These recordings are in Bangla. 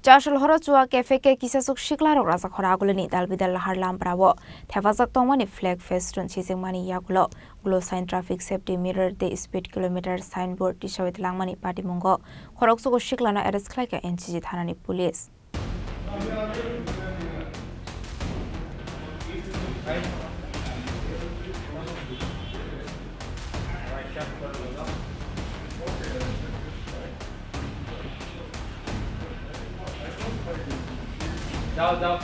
Chasal Horo Chuwak kephek Kisaswk Siklarok Rajakhor Agulini Dalbidal lahar-Lampra Thepajak Tongmani flag Festoon Sichikmani Yakulo sign traffic safety mirror the speed kilometer signboard Tisawi Twlangmani Patiungo Khorkchuku Sikla na arrest Khlaikha Thannani police. Down.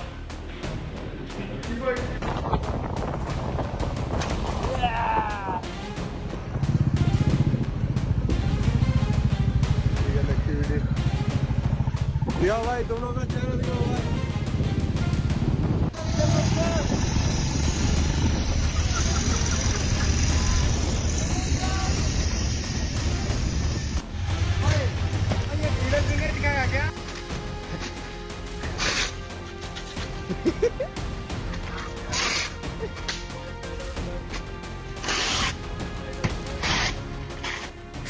दिया भाई दोनों का चेहरा दिया भाई ये ढीला फिंगर दिखाएगा क्या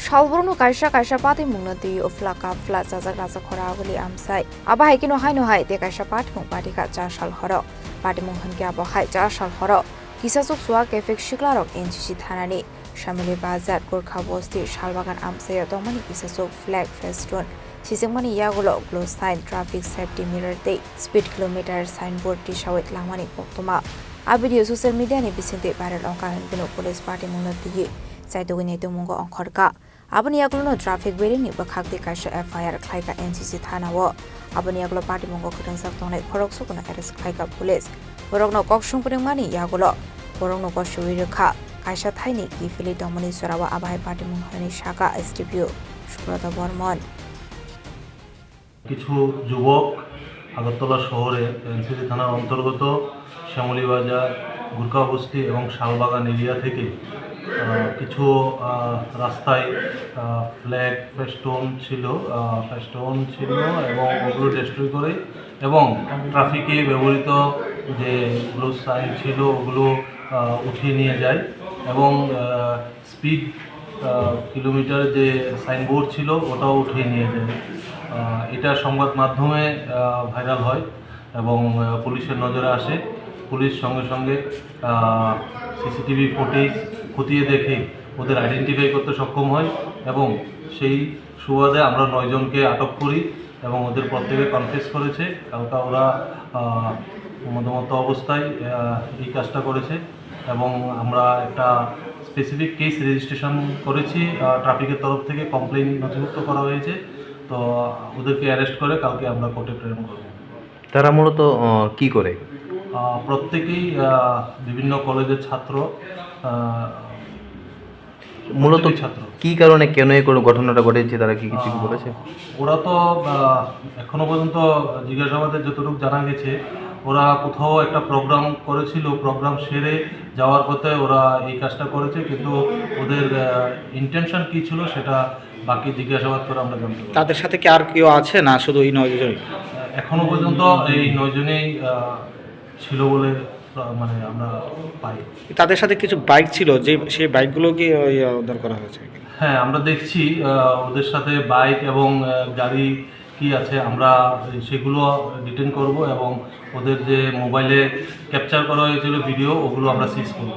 Shalburno kaisa pati mungnati uflaka flat Rajakhor Aguli amsai abahai kino hai te kaisa pati mung pati ka Chasal Horo pati mung hanke abahai Chasal Horo Kisaswk Chuwak kephek Siklarok Thanani Shamili Bazar Gorkha Bosti Shalbagan amsai Tongmani Kisaswk flag Festoon Sichikmani Yakulo sign traffic safety mirror day speed kilometer signboard Tisawi Twlangmani poktoma a video social media ni bisinte viral ongka hanbino police party mungnati saitogini tumungo ongkhorka Abani Yakulo traffic bearing ni bakhakti kaisa FIR Khlaikha Thanawo Abani Yakulo party mongo Khorang tongnai Khorkchuku na arrest Khlaikha police Borokno Tongmani Yakulo Borokno Koshuwirekha kaisa thaini kifili Tongmani sorawa abahai party monghani shaka STPO Shukrata Bormon কিছু যুবক আগরতলা শহরে এনসিসি থানার অন্তর্গত শ্যামলী বাজার গুরকা বস্তি এবং শালবাগান এরিয়া থেকে কিছু রাস্তায় ফ্ল্যাগ ফেস্টুন ছিল এবং ওগুলো ডিস্ট্রয় করে এবং ট্রাফিকে ব্যবহৃত যে ব্লু সাইন ছিল ওগুলো উঠিয়ে নিয়ে যায় এবং স্পিড কিলোমিটার যে সাইনবোর্ড ছিল ওটাও উঠিয়ে নিয়ে যায় এটা সংবাদ মাধ্যমে ভাইরাল হয় এবং পুলিশের নজরে আসে পুলিশ সঙ্গে সিসিটিভি ফুটেজ খতিয়ে দেখে ওদের আইডেন্টিফাই করতে সক্ষম হয় এবং সেই সুবাদে আমরা 9 জনকে আটক করি এবং ওদের প্রত্যেকে কনফেস করেছে কালকে ওরা মধ্যমত অবস্থায় এই কাজটা করেছে এবং আমরা একটা স্পেসিফিক কেস রেজিস্ট্রেশন করেছি ট্রাফিকের তরফ থেকে কমপ্লেইন নথিভুক্ত করা হয়েছে তো ওদেরকে অ্যারেস্ট করে কালকে আমরা কোর্টে প্রেরণ করব তারা মূলত কি করে প্রত্যেকেই বিভিন্ন কলেজের ছাত্র মূলত ছাত্র কি কারণে কেন এই ঘটনাটা ঘটেছে তারা কি কিছু বলেছে ওরা তো এখনো পর্যন্ত জিজ্ঞাসাবাদে যতটুকু জানা গেছে ওরা কোথাও একটা প্রোগ্রাম করেছিল প্রোগ্রাম সেরে যাওয়ার পথে ওরা এই কাজটা করেছে কিন্তু ওদের ইন্টেনশন কি ছিল সেটা বাকি জিজ্ঞাসাবাদ করে আমরা জানতে পারি তাদের সাথে কি আর কেউ আছে না শুধু এই 9 জন এখনো পর্যন্ত এই 9 জনেই ছিল বলে মানে আমরা পাই তাদের সাথে কিছু বাইক ছিল যে সেই বাইকগুলো কি উদ্ধার করা হয়েছে হ্যাঁ আমরা দেখছি ওদের সাথে বাইক এবং গাড়ি কি আছে আমরা সেগুলো ডিটেন করব এবং ওদের যে মোবাইলে ক্যাপচার করা হয়েছিল ভিডিও ওগুলো আমরা সিজ করব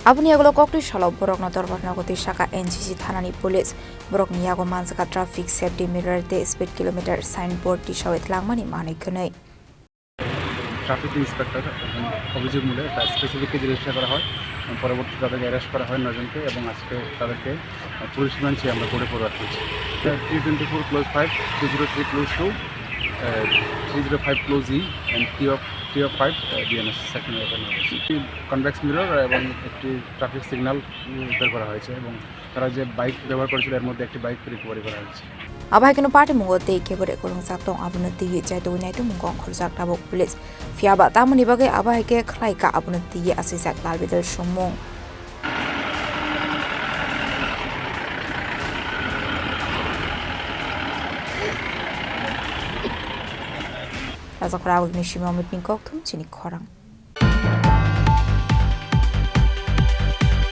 Abani Yakulo kokti shalop borokno dorbarnagoti shaka Thannani police borokni yago mansaka traffic safety mirror the speed kilometer signboard Tisawi Twlangmani manikhnai traffic inspector অভিযোগ মূলে একটা স্পেসিফিক কেস রেজিস্টার করা হয় পরবর্তী তাদেরকে অ্যারেস্ট করা হয় 9 জনকে এবং আজকে তাদেরকে পুলিশ রিমান্ডে আমরা কোর্টে ফরওয়ার্ড করেছি 324 + 5 203 + 2 305 + E and 305 DNS section convex mirror এবং একটি ট্রাফিক সিগন্যাল উদ্ধার করা হয়েছে এবং তারা যে বাইক ব্যবহার করেছিল এর মধ্যে একটি বাইক রিকভারি করা হয়েছে Abahai kino party mungo te kebore Khorang tong abunati jaito naitu mungo Khorkchuku tabok police fiaba tamani bage abahai ke Khlaikha abunati asijak Dalbidal somong Rajakhor Agulini Shimamit Ningkok Thum Chini Khorang.